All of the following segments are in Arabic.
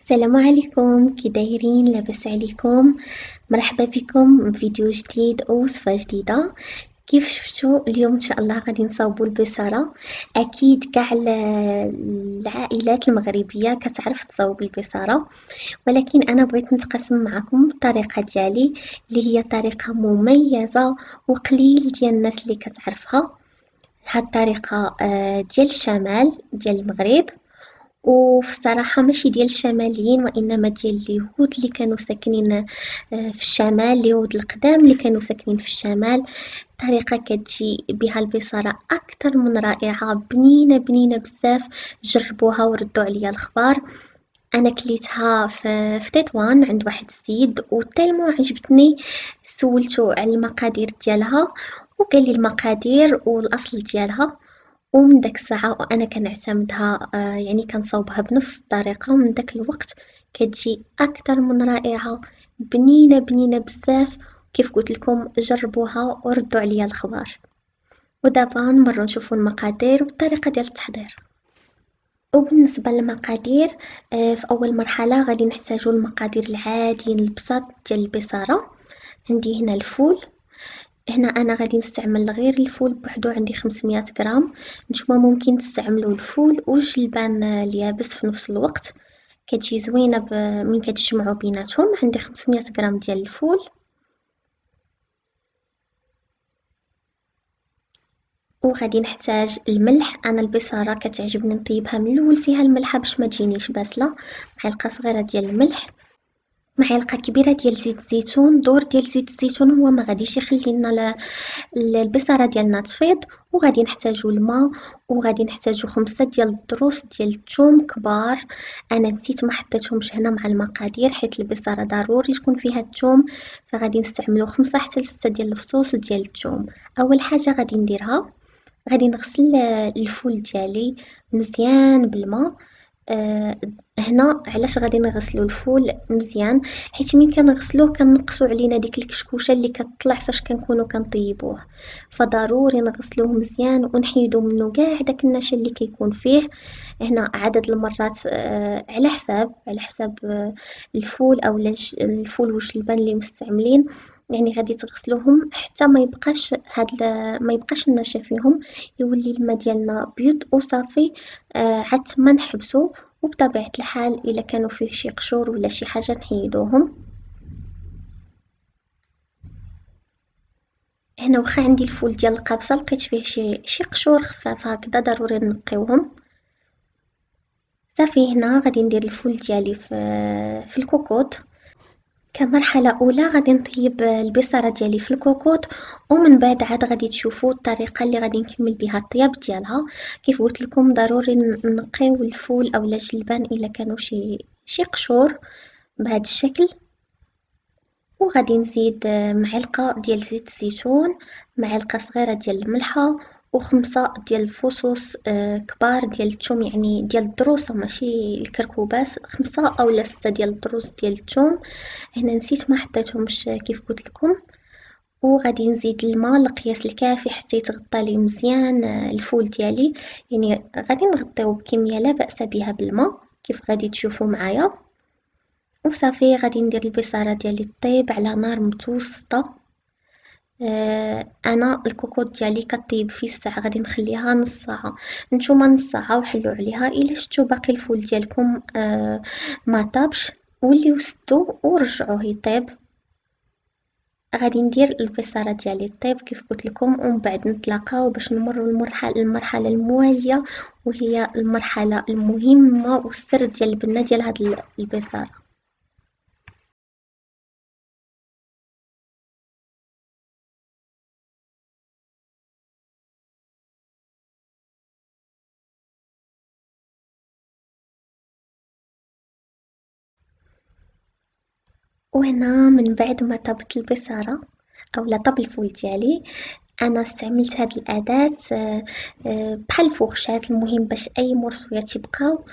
السلام عليكم، كي دايرين؟ لاباس عليكم؟ مرحبا بكم فيديو جديد او وصفة جديدة. كيف شفتوا اليوم ان شاء الله غادي نصاوبوا البصارة. اكيد كاع العائلات المغربية كتعرف تصاوب البصارة، ولكن انا بغيت نتقاسم معكم الطريقة ديالي اللي هي طريقة مميزة وقليل ديال الناس اللي كتعرفها. هاد الطريقة ديال الشمال ديال المغرب، وفي الصراحة ماشي ديال الشماليين وإنما ديال اليهود اللي كانوا ساكنين في الشمال، اليهود القدام اللي كانوا ساكنين في الشمال. طريقة كتجي بها البصرة أكثر من رائعة، بنينة بنينة بزاف. جربوها وردوا عليا الأخبار. أنا كليتها في تطوان عند واحد السيد وتالمو عجبتني. سولتو على المقادير ديالها وقال لي المقادير والأصل ديالها، ومن داك الساعة وأنا كنعتمدها، يعني كنصاوبها بنفس الطريقة، ومن داك الوقت كتجي أكثر من رائعة، بنينة بنينة بزاف. كيف قلت لكم جربوها وردوا عليا الخبر. ودابا نمرو نشوفو المقادير والطريقة ديال التحضير. وبالنسبة للمقادير، في أول مرحلة غادي نحتاجو المقادير العاديين البساط ديال البصارة. عندي هنا الفول. هنا أنا غادي نستعمل غير الفول بوحدو، عندي 500 غرام. نتوما ممكن تستعملوا الفول والجلبان اليابس في نفس الوقت، كتجي زوينة من كتجمعوا بيناتهم. عندي 500 غرام ديال الفول. وغادي نحتاج الملح. انا البصاره كتعجبني نطيبها من الاول فيها الملحه باش ما تجينيش باسله. معلقه صغيره ديال الملح، معلقه كبيره ديال زيت الزيتون. دور ديال زيت الزيتون هو ما غاديش يخلي لنا البصره ديالنا تفيض. وغادي نحتاجو الماء، وغادي نحتاجو 5 ديال الضروس ديال الثوم كبار. انا نسيت ما حطيتهمش هنا مع المقادير حيت البصره ضروري تكون فيها الثوم، فغادي نستعملو 5 حتى 6 ديال الفصوص ديال الثوم. اول حاجه غادي نديرها، غادي نغسل الفول ديالي مزيان بالماء. آه هنا علاش غادي نغسلو الفول مزيان؟ حيت من كنغسلوه كنقصو علينا ديك الكشكوشه اللي كتطلع فاش كنكونو كنطيبوه، فضروري نغسلوه مزيان ونحيدو منه كاع داك النشا اللي كيكون فيه. هنا عدد المرات على حساب الفول او الفول والجلبان اللي مستعملين. يعني غادي تغسلوهم حتى ما يبقاش النشا فيهم، يولي الماء ديالنا بيض وصافي. عاد ما نحبسو، وبطبيعة الحال إلا كانوا فيه شي قشور ولا شي حاجة نحيدوهم. هنا واخا عندي الفول ديال القابصة لقيت فيه شي قشور خفاف هكذا، ضروري نقيوهم. صافي هنا غادي ندير الفول ديالي في الكوكوط. كمرحلة أولى غادي نطيب البصرة ديالي في الكوكوط، ومن بعد عاد غادي تشوفوا الطريقة اللي غادي نكمل بها الطياب ديالها. كيف قلت لكم ضروري نقيو الفول أو الجلبان إلا كانوا شي قشور بهذا الشكل. وغادي نزيد معلقة ديال زيت الزيتون، معلقة صغيرة ديال الملحة، و5 ديال الفصوص كبار ديال الثوم، يعني ديال الدروسة ماشي الكركوباس. 5 أو 6 ديال الدروس ديال الثوم. هنا نسيت ما حطيتهمش كيف قلت لكم. وغادي نزيد الماء القياس الكافي حتى يتغطى لي مزيان الفول ديالي. يعني غادي نغطيو بكمية لا بأس بها بالماء كيف غادي تشوفوا معايا. وصافي غادي ندير البصارة ديالي طيب على نار متوسطة. انا الكوكوط ديالي كطيب في الساعة، غادي نخليها نص ساعة. نتوما نص ساعة وحلو عليها. الا شفتوا باقي الفول ديالكم ما طابش، وليو سدو ورجعوه يطيب. غادي ندير البصارة ديالي طيب كيف قلت لكم، ومن بعد نتلاقاو باش نمروا المرحلة الموالية، وهي المرحلة المهمة والسر ديال البنة ديال هاد البصارة. وهنا من بعد ما طابت البصارة أو لا طاب الفول ديالي، أنا استعملت هاد الأداة بحال الفورشات، المهم باش أي مرصويات يبقاو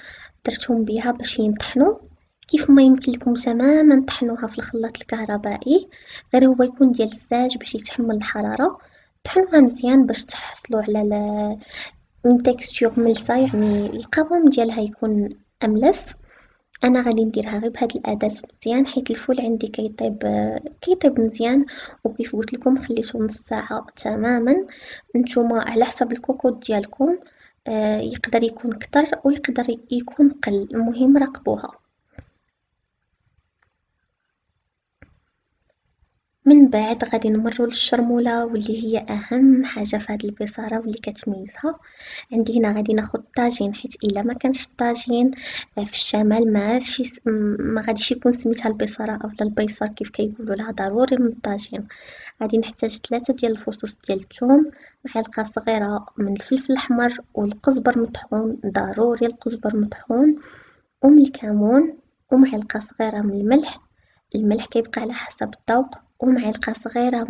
درتهم بيها باش ينطحنوا. كيف ما يمكن لكم تماما طحنوها في الخلاط الكهربائي، غير هو يكون ديال الزاج باش يتحمل الحرارة. طحنوها مزيان باش تحصلوا على اون تكستور ملسة، يعني القوام ديالها يكون أملس. انا غادي نديرها غير بهاد الاداة مزيان، حيت الفول عندي كيطيب مزيان. وكيف قلت لكم خليته نص ساعة تماما. نتوما على حسب الكوكوط ديالكم، يقدر يكون كتر ويقدر يكون قل، المهم راقبوها. من بعد غادي نمروا للشرمولة، واللي هي اهم حاجه في هذه البصاره واللي كتميزها. عندي هنا غادي ناخذ طاجين، حيت الا ما كانش الطاجين في الشمال ما غاديش يكون سميتها البصاره اولا البيصر كيف كيقولوا لها، ضروري من الطاجين. غادي نحتاج 3 ديال الفصوص ديال الثوم، معلقه صغيره من الفلفل الاحمر، والقزبر مطحون، ضروري القزبر مطحون، ومن الكمون، ومعلقه صغيره من الملح. الملح كيبقى على حسب الذوق، ومعلقة صغيرة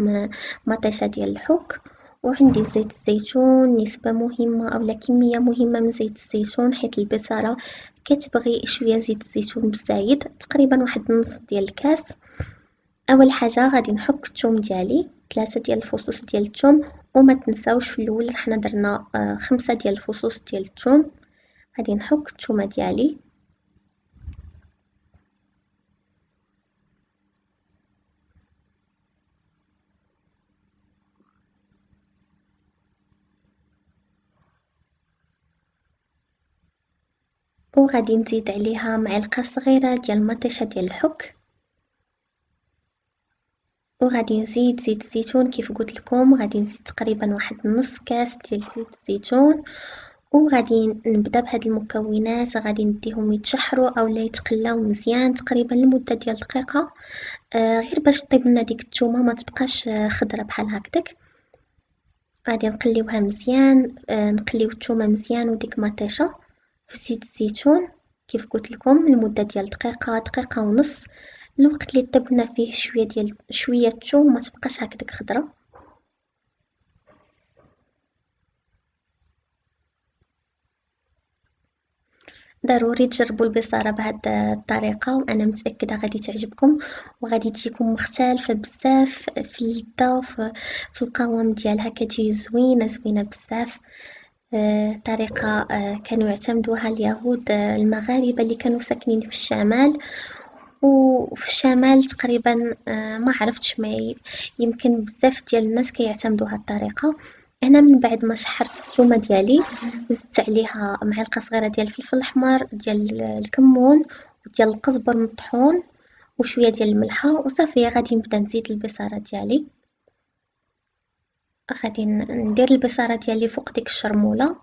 مطيشة ديال الحك. وعندي زيت الزيتون، نسبة مهمة أولا كمية مهمة من زيت الزيتون، حيت البصرة كتبغي شوية زيت الزيتون بزايد، تقريبا واحد نص ديال الكاس. أول حاجة غادي نحك الثوم ديالي، 3 ديال الفصوص ديال الثوم. وما تنساوش في الأول حنا درنا 5 ديال الفصوص ديال الثوم. غادي نحك الثومة ديالي، وغادي نزيد عليها معلقة صغيرة ديال المطيشة ديال الحك. وغادي نزيد زيت الزيتون، كيف قلت لكم غادي نزيد تقريبا واحد نص كاس ديال زيت الزيتون. وغادي نبدا بهاد المكونات، غادي نديهم يتشحروا اولا يتقلاو مزيان تقريبا لمده ديال دقيقه، غير باش طيب لنا ديك الثومه ما تبقاش خضره بحال هكداك. غادي نقليوها مزيان، نقليو الثومه مزيان وديك مطيشه في زيت الزيتون، كيف قلت لكم لمده ديال دقيقه، دقيقه ونص، الوقت اللي طبنا فيه شويه الثوم ما تبقاش هكداك خضره. ضروري تجربوا البصارة بهاد الطريقة، وأنا متأكدة غادي تعجبكم، وغادي تجيكم مختلفة بزاف في اللذة في القوام ديالها، كتجي زوينة بزاف. طريقة كانوا يعتمدوها اليهود المغاربة اللي كانوا ساكنين في الشمال. وفي الشمال تقريبا ما عرفتش، ما يمكن بزاف ديال الناس كيعتمدوا هاد الطريقة. هنا من بعد ما شحرت الثومة ديالي، زدت عليها معلقة صغيرة ديال الفلفل الأحمر، ديال الكمون، وديال القزبر مطحون، وشوية ديال الملحة، وصافي غادي نبدا نزيد البصارة ديالي. غادي ندير البصارة ديالي فوق ديك الشرمولة،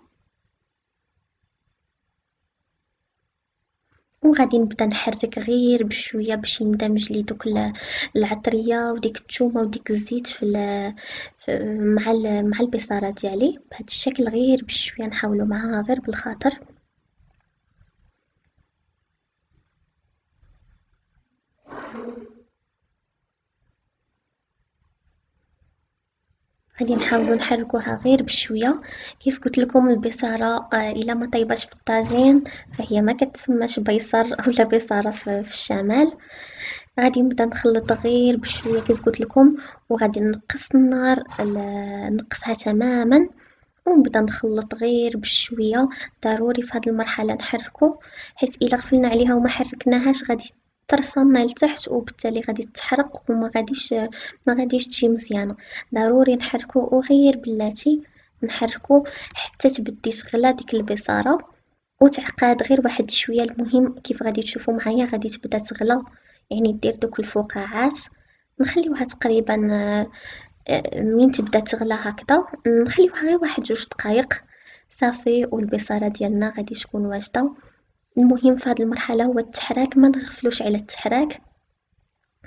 وغادي نبدا نحرك غير بشويه باش يندمج لي دوك العطريه وديك الثومه وديك الزيت مع البصاره ديالي بهذا الشكل، غير بشويه نحاولوا معاها غير بالخاطر. غادي نحاولوا نحركوها غير بشويه. كيف قلت لكم البصاره الا ما طيباش في الطاجين فهي ما كتسماش بيصر اولا بصاره في الشمال. غادي نبدا نخلط غير بشويه كيف قلت لكم، وغادي نقص النار، نقصها تماما، ونبدا نخلط غير بشويه. ضروري في هذه المرحله نحركو، حيت الا غفلنا عليها وما حركناهاش غادي ترسلنا لتحت، وبالتالي غادي تحرق وما غاديش تجي مزيانه. ضروري نحركو، وغير بلاتي نحركو حتى تبدي تغلى ديك البصاره وتعقاد غير واحد شويه. المهم كيف غادي تشوفوا معايا غادي تبدا تغلى، يعني دير دوك الفقاعات. نخليوها تقريبا من تبدا تغلى هكذا نخليوها غير واحد 2 دقائق صافي، والبصاره ديالنا غادي تكون واجده. المهم في هذه المرحله هو التحراك، ما نغفلوش على التحراك،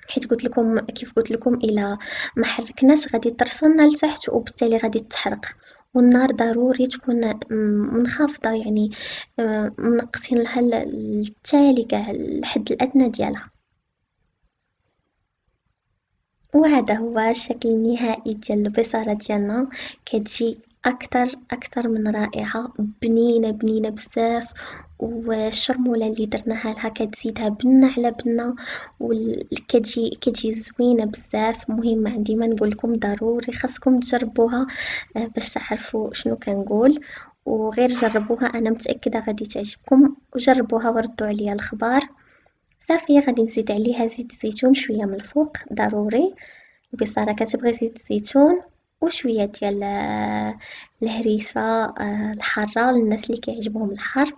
حيت قلت لكم كيف قلت لكم الا ما حركناش غادي ترسلنا لتحت، وبالتالي غادي تحرق. والنار ضروري تكون منخفضه، يعني منقصين لها التالي كاع الحد الادنى ديالها. وهذا هو الشكل النهائي ديال البصارة ديالنا، كتجي أكتر من رائعة، بنينة بزاف. والشرمولة اللي درناها لها كتزيدها بنة على بنة، كتجي زوينة بزاف. مهم عندي ما نقولكم ضروري خاصكم تجربوها باش تعرفوا شنو كنقول، وغير جربوها، أنا متأكدة غادي تعجبكم، وجربوها وردوا عليا الخبار. صافي غادي نزيد عليها زيت الزيتون شويه من الفوق ضروري. البصاره كتبغي زيت الزيتون وشويه ديال الهريسه الحاره للناس اللي كيعجبهم الحار.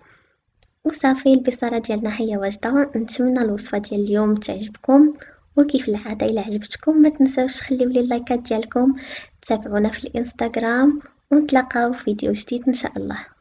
وصافي البصاره ديالنا هي واجده. نتمنى الوصفه ديال اليوم تعجبكم، وكيف العاده الا عجبتكم ما تنساوش تخليو لي اللايكات ديالكم، تابعونا في الانستغرام، ونتلاقاو في فيديو جديد ان شاء الله.